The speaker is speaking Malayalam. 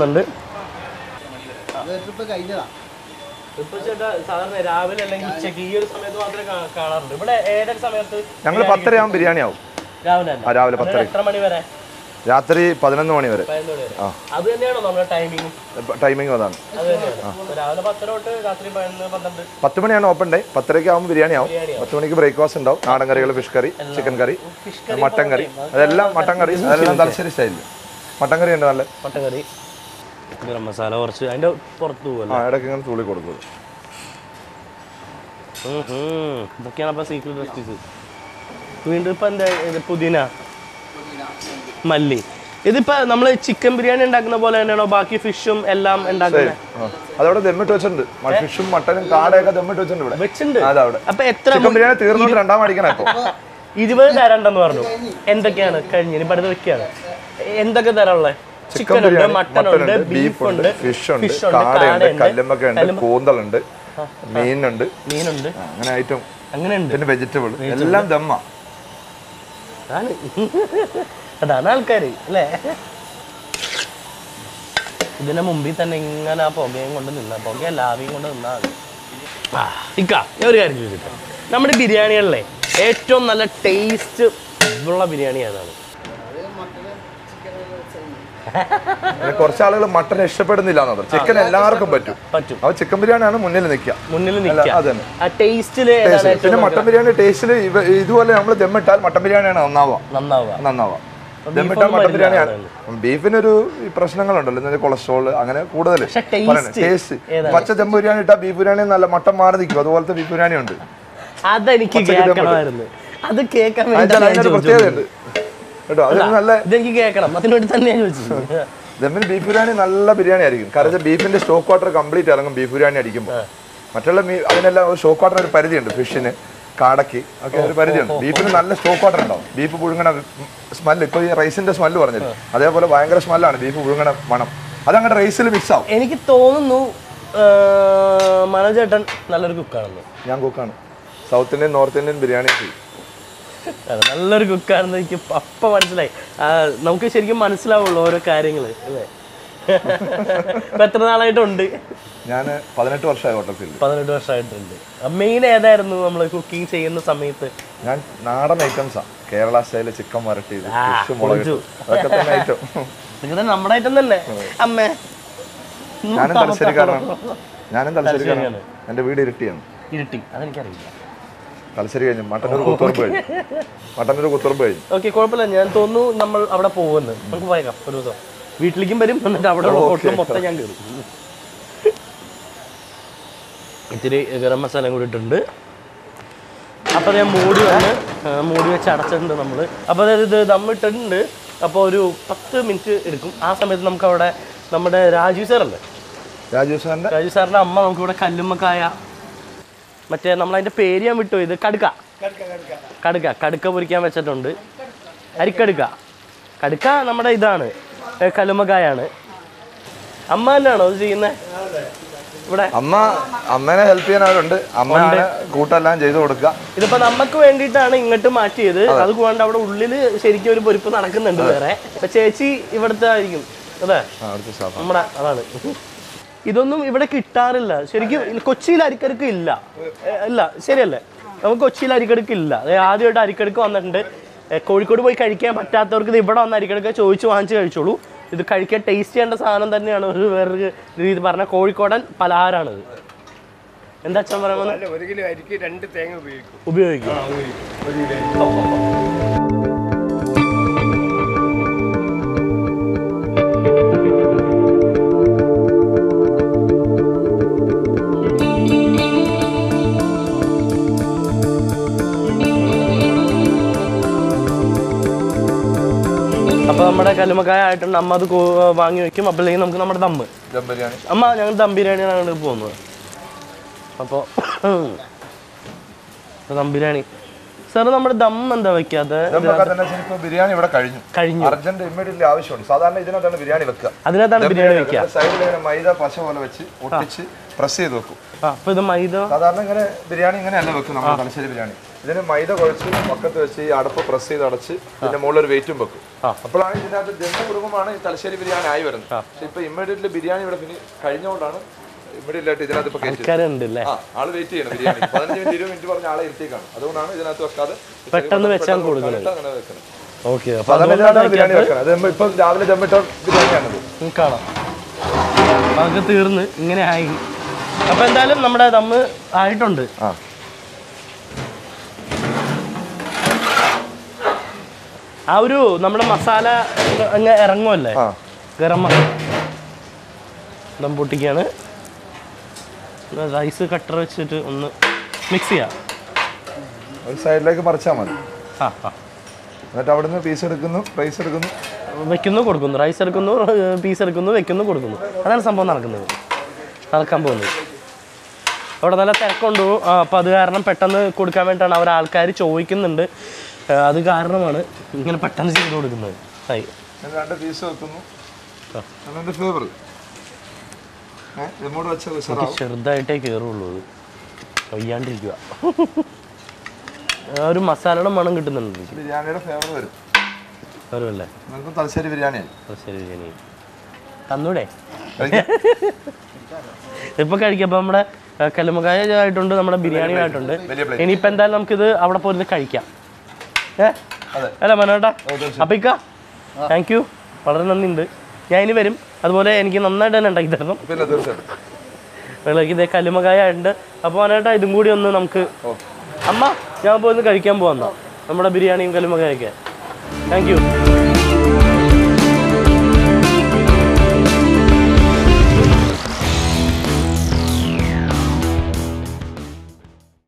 പോകുന്നുണ്ട്. സാധാരണ രാവിലെ അല്ലെങ്കിൽ ഉച്ചയ്ക്ക് ഈ ഒരു സമയത്ത് മാത്രമേ കാണാറുണ്ട്. ഇവിടെ ഏതൊരു സമയത്ത് ഞങ്ങൾ 10:30 ബിരിയാണി ആവും. രാവിലെ 10:30. എത്ര മണി വരെ? രാത്രി 11 മണി വരെ. അത് തന്നെയാണോ നമ്മുടെ ടൈമിംഗ്? ടൈമിംഗ് അതാണ്. രാവിലെ 10 തൊട്ട് രാത്രി 12. 10 മണിയാണ് ഓപ്പൺ ഡേ. 10:30 ആകുമ്പോൾ ബിരിയാണി ആവും. 10 മണിക്ക് ബ്രേക്ക്ഫാസ്റ്റ് ഉണ്ടാവും. നാടൻ കറികൾ, ഫിഷ് കറി, ചിക്കൻ കറി, മട്ടൻ കറി, അതെല്ലാം മട്ടൻ കറി, അതെല്ലാം തലശ്ശേരി സ്റ്റൈലിൽ മട്ടൻ കറി ഉണ്ട്. നല്ല മട്ടൻ കറി, ഗരം മസാല കുറച്ച് അതിന്റെ പുറത്ത് പോകും. ഇടയ്ക്ക് ഇങ്ങനെ തുള്ളി കൊടുക്കും. ഇതൊക്കെയാണ് അപ്പൊ സീക്രട്ട് റെസിപ്പീസ്. വീണ്ടും ഇപ്പൊ എന്താ പുതിന, മല്ലി. ഇതിപ്പോ നമ്മള് ചിക്കൻ ബിരിയാണി ഉണ്ടാക്കുന്ന പോലെ തന്നെയാണോ ബാക്കി ഫിഷും എല്ലാം ഉണ്ടാക്കുന്നത്? അതവിടെ ദമ്മിട്ട് വെച്ചിട്ടുണ്ട്. ഫിഷും മട്ടനും കാടയൊക്കെ ദമ്മിട്ട് വെച്ചിട്ടുണ്ട്. വെച്ചിട്ടുണ്ട്. അപ്പൊ എത്ര ചിക്കൻ ബിരിയാണി തീർന്നിട്ട് രണ്ടാം അടിക്കണം. ഇപ്പൊ 20 തരണ്ടെന്ന് പറഞ്ഞു. എന്തൊക്കെയാണ് കഴിഞ്ഞ ഇനി അടുത്ത് വെക്കുകയാണ്? എന്തൊക്കെ തരമുള്ളത്? ചിക്കൻ ഉണ്ട്, മട്ടൺ ഉണ്ട്, ബീഫ് ഉണ്ട്, ഫിഷ് ഉണ്ട്, കാടയുണ്ട്, കല്ലുമ്മക്ക ഉണ്ട്, കൂന്തലുണ്ട്, മീനുണ്ട്, അങ്ങനെ ഐറ്റം. അങ്ങനെയുണ്ട്. പിന്നെ വെജിറ്റബിൾ എല്ലാം ദമ്മ. അതാണ് ആൾക്കാര് അല്ലേ? ഇതിന്റെ മുമ്പിൽ തന്നെ ഇങ്ങനെ ആ പുകയും കൊണ്ട് നിന്നാ, പുകയല്ല ആവിയും കൊണ്ട് നിന്നാ മതി. ഇക്ക ഞാൻ ഒരു കാര്യം ചോദിച്ചിട്ട്, നമ്മുടെ ബിരിയാണികളിലെ ഏറ്റവും നല്ല ടേസ്റ്റ് ഉള്ള ബിരിയാണി ഏതാണ്? കുറച്ച് ആളുകൾ മട്ടൺ ഇഷ്ടപ്പെടുന്നില്ല. ചിക്കൻ എല്ലാവർക്കും പറ്റും. അത് ചിക്കൻ ബിരിയാണിയാണ് മുന്നിൽ നിൽക്കുക. പിന്നെ മട്ടൻ ബിരിയാണി ടേസ്റ്റിൽ ഇതുപോലെ നമ്മൾ ദമ്മിട്ടാൽ മട്ടൻ ബിരിയാണിയാണ് നന്നാവുക. ദമ്മിട്ടാൽ മട്ടൻ ബിരിയാണിയാണ്. ബീഫിനൊരു പ്രശ്നങ്ങളുണ്ടല്ലോ, കൊളസ്ട്രോൾ അങ്ങനെ കൂടുതൽ ടേസ്റ്റ്. പച്ച ദം ബിരിയാണി ഇട്ടാൽ ബീഫ് ബിരിയാണി നല്ല മട്ടൻ മാറി നിൽക്കും. അതുപോലത്തെ ബീഫ് ബിരിയാണി ഉണ്ട്. അതെനിക്ക് അത് കേൾക്കാൻ പ്രത്യേകതയുണ്ട് കേട്ടോ. അത് നല്ല ദമ്മിന് ബീഫ് ബിരിയാണി നല്ല ബിരിയാണി ആയിരിക്കും. കാരണം ബീഫിന്റെ സ്റ്റോക്ക് വാട്ടർ കംപ്ലീറ്റ് ഇറങ്ങും ബീഫ് ബിരിയാണി അടിക്കുമ്പോൾ. മറ്റുള്ള അതിനെല്ലാം ഒരു സ്റ്റോക്ക് വാട്ടർ ഒരു പരിധിയുണ്ട്. ഫിഷിന്, കാടയ്ക്ക് ഒക്കെ ഒരു പരിധിയുണ്ട്. ബീഫിന് നല്ല സ്റ്റോക്ക് വാട്ടർ ഉണ്ടാവും. ബീഫ് പുഴുങ്ങണ സ്മെല്ല്, ഇപ്പോൾ ഈ റൈസിന്റെ സ്മെല്ല് പറഞ്ഞില്ല, അതേപോലെ ഭയങ്കര സ്മെല്ലാണ് ബീഫ് പുഴുങ്ങണ മണം. അതങ്ങനെ റൈസിൽ മിക്സ് ആവും. എനിക്ക് തോന്നുന്നു മനോജ് ചേട്ടൻ നല്ലൊരു കുക്കാണെന്ന്. ഞാൻ കുക്കാണ്. South Indian, North Indian biryani നല്ലൊരു കുക്കാണെന്ന് എനിക്ക് അപ്പം മനസ്സിലായി. നമുക്ക് ശരിക്കും മനസ്സിലാവുള്ളൂ ഓരോ കാര്യങ്ങള് അല്ലേ? ഇപ്പൊ എത്ര നാളായിട്ടുണ്ട്? ഞാൻ 18 വർഷമായി ഹോട്ടൽ ഫീൽഡ്. 18 വർഷമായിട്ടുണ്ട്. മെയിൻ ഏതായിരുന്നു നമ്മൾ കുക്കിംഗ് ചെയ്യുന്ന സമയത്ത്? ഞാൻ നാടൻ ഐറ്റംസാ. കേരള സ്റ്റൈല് ചിക്കൻ വരട്ടിയത്, ഫിഷ് മുളക്, അതൊക്കെ തന്നെ ഐറ്റം. നിങ്ങളുടെ നമ്മുടെ ഐറ്റം തന്നെ. അമ്മേ ഞാനും തലശ്ശേരിക്കാരനാണ്. എൻ്റെ വീട് ഇരിട്ടിയാണ്. ഇരിട്ടി, അതെനിക്കറിയില്ല. തലശ്ശേരി കഴിഞ്ഞു മട്ടന്നൂർ കുത്തുറമ്പ് കഴിഞ്ഞു. ഓക്കെ, കുഴപ്പമില്ല. ഞാൻ തോന്നുന്നു നമ്മൾ അവിടെ പോകുന്നു. നമുക്ക് പോയേക്കാം ഒരു ദിവസം. വീട്ടിലേക്കും വരും, എന്നിട്ട് അവിടെ ഹോട്ടൽ മൊത്തം ഞാൻ കയറും. ഇത്തിരി ഗരം മസാല കൂടി ഇട്ടുണ്ട്. അപ്പോൾ ഞാൻ മൂടി വെച്ച് അടച്ചിട്ടുണ്ട് നമ്മൾ. അപ്പോൾ അതായത് ഇത് ദമ്മിട്ടിട്ടുണ്ട്. അപ്പോൾ ഒരു 10 മിനിറ്റ് എടുക്കും. ആ സമയത്ത് നമുക്ക് അവിടെ നമ്മുടെ രാജീവ് സാറിൻ്റെ അമ്മ നമുക്കിവിടെ കല്ലുമ്മക്കായ, മറ്റേ നമ്മളതിൻ്റെ പേര് ഞാൻ വിട്ടു, ഇത് കടുക്ക പൊരിക്കാൻ വെച്ചിട്ടുണ്ട്. കടുക്ക നമ്മുടെ ഇതാണ്, കല്ലുമ്മക്കായാണ്. അമ്മ തന്നെയാണോ ഇത് ചെയ്യുന്നത്? ഇവിടെ അമ്മേനെ ഹെൽപ്പ് ചെയ്യാൻ അവരുണ്ട്. അമ്മയാണ് കൂട്ടെല്ലാം ചെയ്ത് കൊടുക്കുക. ഇതിപ്പോ നമുക്ക് വേണ്ടിയിട്ടാണ് ഇങ്ങോട്ട് മാറ്റിയത്. അതുകൊണ്ട് അവിടെ ഉള്ളില് ശരിക്കും ഒരു പൊരിപ്പ് നടക്കുന്നുണ്ട് വേറെ. അപ്പൊ ചേച്ചി ഇവിടുത്തെ ആയിരിക്കും അതെ, നമ്മുടെ അതാണ്. ഇതൊന്നും ഇവിടെ കിട്ടാറില്ല ശരിക്കും. കൊച്ചിയിൽ അരിക്കടുക്ക് ഇല്ല. ശരിയല്ലേ? നമുക്ക് കൊച്ചിയിൽ അരിക്കടുക്ക് ഇല്ല. ആദ്യമായിട്ട് അരിക്കടുക്ക് വന്നിട്ടുണ്ട്. കോഴിക്കോട് പോയി കഴിക്കാൻ പറ്റാത്തവർക്ക് ഇത് ഇവിടെ വന്ന് അരിക്കടുക്ക ചോദിച്ച് വാങ്ങിച്ച് കഴിച്ചോളൂ. ഇത് കഴിക്കാൻ ടേസ്റ്റ് ചെയ്യേണ്ട സാധനം തന്നെയാണ്. ഒരു വേറൊരു രീതി പറഞ്ഞാൽ കോഴിക്കോടൻ പലഹാരമാണിത്. എന്താ അച്ഛൻ പറയുന്നത്? ഉപയോഗിക്കും. അപ്പോൾ നമ്മുടെ കല്ലുമ്മക്കായ ആയിട്ടുണ്ട്. അമ്മ അത് വാങ്ങി വെക്കും. അപ്പോഴേക്കും നമുക്ക് നമ്മുടെ ദം ബിരിയാണി. അമ്മ ഞങ്ങൾ ദം ബിരിയാണിയാണ് പോകുന്നത്. അപ്പോൾ ദം ബിരിയാണി സാർ, നമ്മുടെ ദം എന്താ വെക്കാതെ? ബിരിയാണി ഇവിടെ കഴിഞ്ഞു. അർജന്റ് ഇമ്മീഡിയറ്റ്ലി ആവശ്യമുണ്ട്. സാധാരണ ഇതിനകത്താണ് ബിരിയാണി വെക്കുക. അതിനകത്താണ് ബിരിയാണി വെക്കുക. സൈഡിൽ മൈദ പശ പോലെ വെച്ച് ഒട്ടിച്ച് പ്രസ് ചെയ്ത് വെക്കും. അപ്പൊ ഇത് മൈദ സാധാരണ ഇങ്ങനെ ബിരിയാണി ഇങ്ങനെയല്ല വെക്കും നമ്മൾ തലശ്ശേരി ബിരിയാണി. ഇതിന് മൈദ കുഴച്ച് പക്കത്ത് വെച്ച് ഈ അടപ്പ് പ്രസ് ചെയ്ത് അടച്ച് ഇതിന്റെ മുകളിൽ ഒരു വെയിറ്റും വെക്കും. അപ്പോഴാണ് ഇതിനകത്ത് ജന്മ കുടുംബമാണ് ഈ തലശ്ശേരി ബിരിയാണി ആയി വരുന്നത്. പക്ഷെ ഇപ്പൊ ഇമ്മീഡിയറ്റ്ലി ബിരിയാണി ഇവിടെ കഴിഞ്ഞുകൊണ്ടാണ് ഇമ്മീഡിയറ്റ് ആയിട്ട് ഇതിനകത്ത് ഇപ്പൊ ആള് വെയിറ്റ് ചെയ്യണം ബിരിയാണി 15 മിനിറ്റ് 20 മിനിറ്റ് പറഞ്ഞ ആളെ ഇരുത്തിക്കാണ്. അതുകൊണ്ടാണ് ഇതിനകത്ത് വെക്കാതെ പെട്ടെന്ന് വെച്ചാൽ കൊടുക്കുന്നത്. അങ്ങനെ വെക്കണം. ബിരിയാണി വെക്കണം. അത് ഇപ്പൊ രാവിലെ ദമ്മിട്ട ബിരിയാണിയാണത്. കാണാം അതൊക്കെ തീർന്ന് ഇങ്ങനെ ആയി. അപ്പൊ എന്തായാലും നമ്മുടെ ദമ്മ് ആയിട്ടുണ്ട്. ആ ഒരു നമ്മുടെ മസാല അങ്ങ് ഇറങ്ങുമല്ലേ, ഗരം മസാല ദം പൊട്ടിക്കാണ്. റൈസ് കട്ടർ വെച്ചിട്ട് ഒന്ന് മിക്സ് ചെയ്യാം. ഒരു സൈഡിലേക്ക് മറിച്ചാൽ മതി. എന്നിട്ട് അവിടുന്ന് പീസ് എടുക്കുന്നു, റൈസ് എടുക്കുന്നു, വെക്കുന്നു, കൊടുക്കുന്നു. റൈസ് എടുക്കുന്നു, പീസ് എടുക്കുന്നു, വെക്കുന്നു, കൊടുക്കുന്നു. അതാണ് സംഭവം നടക്കാൻ പോകുന്നത്. അവിടെ നല്ല തിരക്കുണ്ട്. അപ്പോൾ അത് കാരണം പെട്ടെന്ന് കൊടുക്കാൻ വേണ്ടിയിട്ടാണ് അവർ ആൾക്കാർ ചോദിക്കുന്നുണ്ട്. അത് കാരണമാണ് ഇങ്ങനെ പെട്ടെന്ന് ചെയ്ത് കൊടുക്കുന്നത്. രണ്ട് പീസ് വെക്കുന്നു. ഫ്ലേവർ ചെറുതായിട്ടേ കയറുള്ളൂ. അത് വയ്യാണ്ടിരിക്കുക. ഒരു മസാലയുടെ മണം കിട്ടുന്നുണ്ട്. ബിരിയാണിയുടെ ഫ്ലേവർ വരുമല്ലേ? തലശ്ശേരി ബിരിയാണി തന്നൂടെ ഇപ്പൊ കഴിക്കാം. അപ്പൊ നമ്മുടെ കല്ലുമക്കായ ആയിട്ടുണ്ട്, നമ്മുടെ ബിരിയാണി ആയിട്ടുണ്ട്. ഇനിയിപ്പോ എന്തായാലും നമുക്കിത് അവിടെ പോയി കഴിക്കാം. അല്ല മനോട്ടാ? അപ്പൊ ഇക്ക താങ്ക് യു, വളരെ നന്ദിയുണ്ട്. ഞാൻ ഇനി വരും. അതുപോലെ എനിക്ക് നന്നായിട്ട് തന്നെ ഉണ്ടാക്കി തരണം. ഇതേ കല്ലുമക്കായ ഉണ്ട്. അപ്പോൾ മനോട്ടാ ഇതും കൂടി ഒന്ന് നമുക്ക് അമ്മ ഞാൻ പോയി കഴിക്കാൻ പോവാ നമ്മുടെ ബിരിയാണിയും കല്ലുമക്കായൊക്കെ. Thank you.